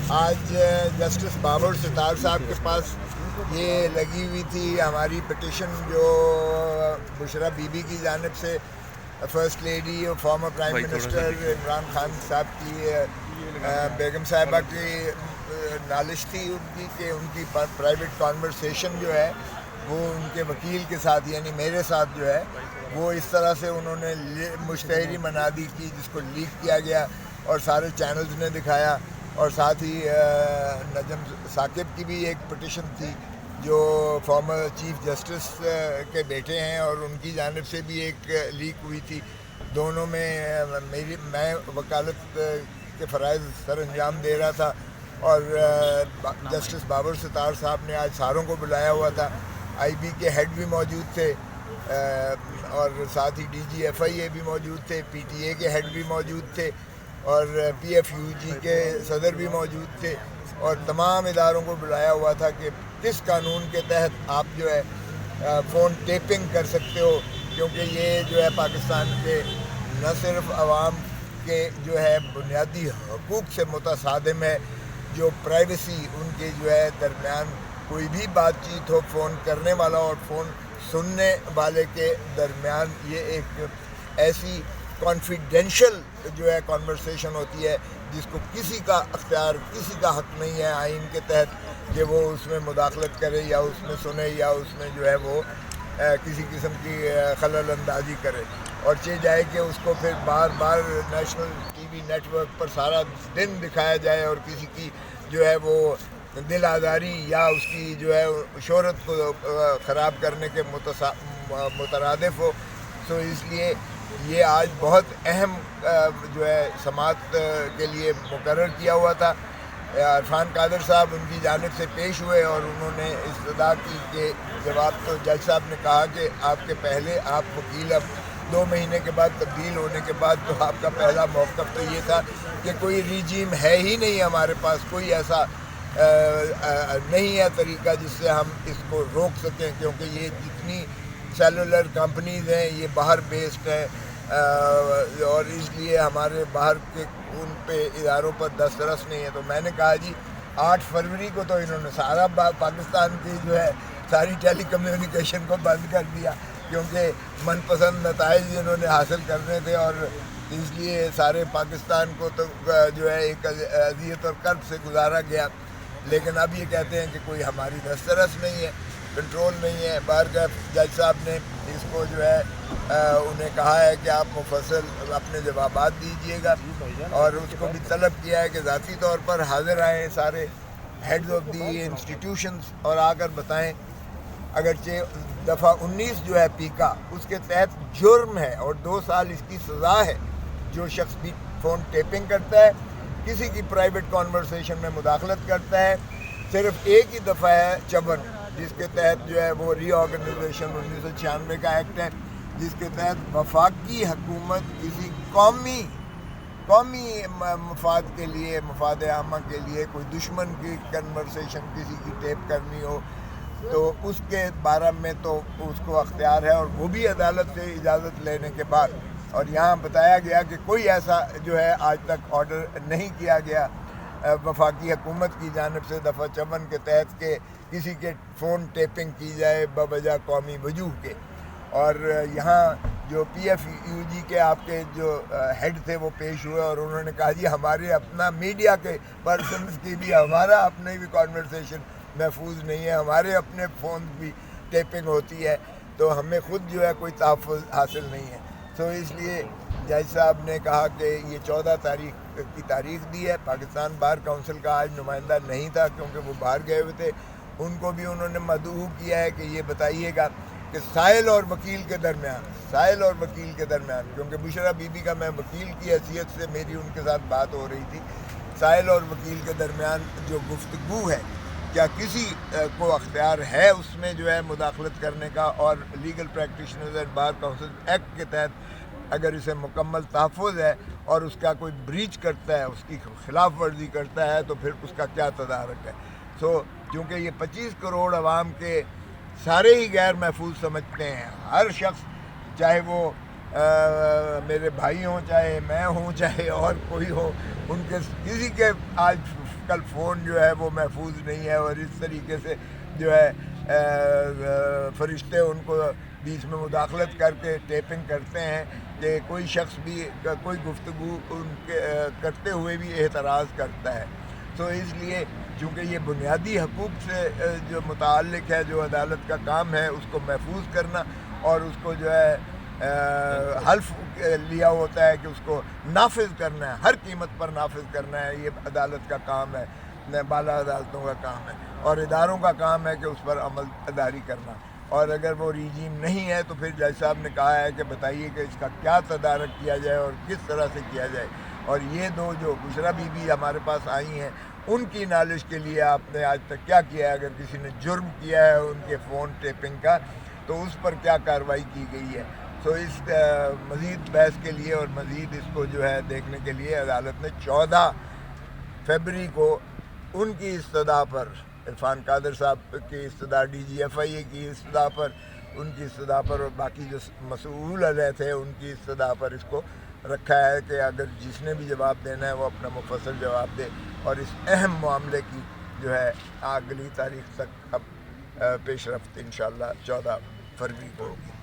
آج جسٹس بابر ستار صاحب کے پاس یہ لگی ہوئی تھی ہماری پٹیشن جو بشرا بی بی کی جانب سے فرسٹ لیڈی اور former prime minister Imran Khan صاحب کی بیگم صاحبہ کی نالش تھی ان کی کہ ان کی پرائیویٹ کانورسیشن جو ہے وہ ان کے وکیل کے ساتھ یعنی میرے ساتھ جو ہے وہ اس طرح سے انہوں نے مشتہری منادی کی جس کو لیک کیا گیا اور سارے چینلز نے دکھایا، اور ساتھ ہی نجم ثاقب کی بھی ایک پٹیشن تھی جو فارمر چیف جسٹس کے بیٹے ہیں اور ان کی جانب سے بھی ایک لیک ہوئی تھی۔ دونوں میں میں وکالت کے فرائض سر انجام دے رہا تھا اور جسٹس بابر ستار صاحب نے آج ساروں کو بلایا ہوا تھا، آئی بی کے ہیڈ بھی موجود تھے اور ساتھ ہی ڈی جی ایف آئی اے بھی موجود تھے، پی ٹی اے کے ہیڈ بھی موجود تھے اور پی ایف یو جی کے صدر بھی موجود تھے، اور تمام اداروں کو بلایا ہوا تھا کہ کس قانون کے تحت آپ جو ہے فون ٹیپنگ کر سکتے ہو، کیونکہ یہ جو ہے پاکستان کے نہ صرف عوام کے جو ہے بنیادی حقوق سے متصادم ہے، جو پرائیویسی ان کے جو ہے درمیان کوئی بھی بات چیت ہو فون کرنے والا اور فون سننے والے کے درمیان یہ ایک ایسی کانفیڈینشیل جو ہے کانورسیشن ہوتی ہے جس کو کسی کا اختیار کسی کا حق نہیں ہے آئین کے تحت کہ وہ اس میں مداخلت کرے یا اس میں سنے یا اس میں جو ہے وہ کسی قسم کی خلل اندازی کرے، اور چاہے جائے کہ اس کو پھر بار بار national TV network پر سارا دن دکھایا جائے اور کسی کی جو ہے وہ دل آزاری یا اس کی جو ہے شہرت کو خراب کرنے کے مترادف ہو۔ تو اس لیے یہ آج بہت اہم جو ہے سماعت کے لیے مقرر کیا ہوا تھا۔ عرفان قادر صاحب ان کی جانب سے پیش ہوئے اور انہوں نے استدعا کی کہ جواب تو جج صاحب نے کہا کہ آپ کے پہلے آپ وکیل اب 2 مہینے کے بعد تبدیل ہونے کے بعد تو آپ کا پہلا موقف تو یہ تھا کہ کوئی ریجیم ہے ہی نہیں ہمارے پاس، کوئی ایسا نہیں ہے طریقہ جس سے ہم اس کو روک سکیں، کیونکہ یہ جتنی سیلولر کمپنیز ہیں یہ باہر بیسڈ ہیں اور اس لیے ہمارے باہر کے ان پہ اداروں پر دسترس نہیں ہے۔ تو میں نے کہا جی 8 فروری کو تو انہوں نے سارا پاکستان کی جو ہے ساری ٹیلی کمیونیکیشن کو بند کر دیا، کیونکہ من پسند نتائج انہوں نے حاصل کرنے تھے اور اس لیے سارے پاکستان کو تو جو ہے ایک اذیت اور کرب سے گزارا گیا۔ لیکن اب یہ کہتے ہیں کہ کوئی ہماری دسترس نہیں ہے، کنٹرول نہیں ہے۔ بارگاہ جج صاحب نے اس کو جو ہے انہیں کہا ہے کہ آپ مفصل اپنے جوابات دیجیے گا، اور اس کو بھی طلب کیا ہے کہ ذاتی طور پر حاضر آئیں سارے ہیڈز آف دی انسٹیٹیوشنز اور آ کر بتائیں۔ اگرچہ دفعہ 19 جو ہے پیکا اس کے تحت جرم ہے اور 2 سال اس کی سزا ہے جو شخص بھی فون ٹیپنگ کرتا ہے، کسی کی پرائیویٹ کانورسیشن میں مداخلت کرتا ہے۔ صرف ایک ہی دفعہ ہے 54 جس کے تحت جو ہے وہ ری آرگنائزیشن 1996 کا ایکٹ ہے، جس کے تحت وفاقی حکومت کسی قومی مفاد کے لیے، مفاد عامہ کے لیے کوئی دشمن کی کنورسیشن کسی کی ٹیپ کرنی ہو تو اس کے بارے میں تو اس کو اختیار ہے، اور وہ بھی عدالت سے اجازت لینے کے بعد۔ اور یہاں بتایا گیا کہ کوئی ایسا جو ہے آج تک آرڈر نہیں کیا گیا وفاقی حکومت کی جانب سے دفعہ 54 کے تحت کہ کسی کے فون ٹیپنگ کی جائے بوجہ قومی وجوہ کے۔ اور یہاں جو پی ایف یو جی کے آپ کے جو ہیڈ تھے وہ پیش ہوئے اور انہوں نے کہا جی ہمارے اپنا میڈیا کے پرسنز کی بھی ہمارا اپنے بھی کانورسیشن محفوظ نہیں ہے، ہمارے اپنے فون بھی ٹیپنگ ہوتی ہے، تو ہمیں خود جو ہے کوئی تحفظ حاصل نہیں ہے۔ تو اس لیے جج صاحب نے کہا کہ یہ 14 تاریخ کی تاریخ دی ہے۔ پاکستان بار کونسل کا آج نمائندہ نہیں تھا کیونکہ وہ باہر گئے ہوئے تھے، ان کو بھی انہوں نے مدعو کیا ہے کہ یہ بتائیے گا کہ سائل اور وکیل کے درمیان کیونکہ بشرا بی بی کا میں وکیل کی حیثیت سے میری ان کے ساتھ بات ہو رہی تھی، سائل اور وکیل کے درمیان جو گفتگو ہے کیا کسی کو اختیار ہے اس میں جو ہے مداخلت کرنے کا، اور legal practitioners and bar council act کے تحت اگر اسے مکمل تحفظ ہے اور اس کا کوئی بریچ کرتا ہے، اس کی خلاف ورزی کرتا ہے تو پھر اس کا کیا تدارک ہے۔ کیونکہ یہ 25 کروڑ عوام کے سارے ہی غیر محفوظ سمجھتے ہیں، ہر شخص چاہے وہ میرے بھائی ہوں، چاہے میں ہوں، چاہے اور کوئی ہو، ان کے کسی کے آج عقل فون جو ہے وہ محفوظ نہیں ہے، اور اس طریقے سے جو ہے فرشتے ان کو بیچ میں مداخلت کر کے ٹیپنگ کرتے ہیں کہ کوئی شخص بھی کوئی گفتگو ان کے کرتے ہوئے بھی اعتراض کرتا ہے. تو اس لیے چونکہ یہ بنیادی حقوق سے جو متعلق ہے، جو عدالت کا کام ہے اس کو محفوظ کرنا، اور اس کو جو ہے حلف لیا ہوتا ہے کہ اس کو نافذ کرنا ہے، ہر قیمت پر نافذ کرنا ہے. یہ عدالت کا کام ہے، بالا عدالتوں کا کام ہے، اور اداروں کا کام ہے کہ اس پر عمل داری کرنا. اور اگر وہ ریجیم نہیں ہے تو پھر جج صاحب نے کہا ہے کہ بتائیے کہ اس کا کیا تدارک کیا جائے اور کس طرح سے کیا جائے. اور یہ دو جو بشرا بی بی ہمارے پاس آئی ہیں، ان کی نالش کے لیے آپ نے آج تک کیا کیا ہے؟ اگر کسی نے جرم کیا ہے ان کے فون ٹیپنگ کا تو اس پر کیا کارروائی کی گئی ہے. تو اس مزید بحث کے لیے اور مزید اس کو جو ہے دیکھنے کے لیے عدالت نے 14 فروری کو ان کی استدعا پر، عرفان قادر صاحب کی استدعا، ڈی جی ایف آئی اے کی استدعا پر، ان کی استدعا پر، اور باقی جو مسئول علیہ تھے ان کی استدعا پر اس کو رکھا ہے کہ اگر جس نے بھی جواب دینا ہے وہ اپنا مفصل جواب دے، اور اس اہم معاملے کی جو ہے اگلی تاریخ تک اب پیش رفت انشاءاللہ 14 فروری کو ہوگی.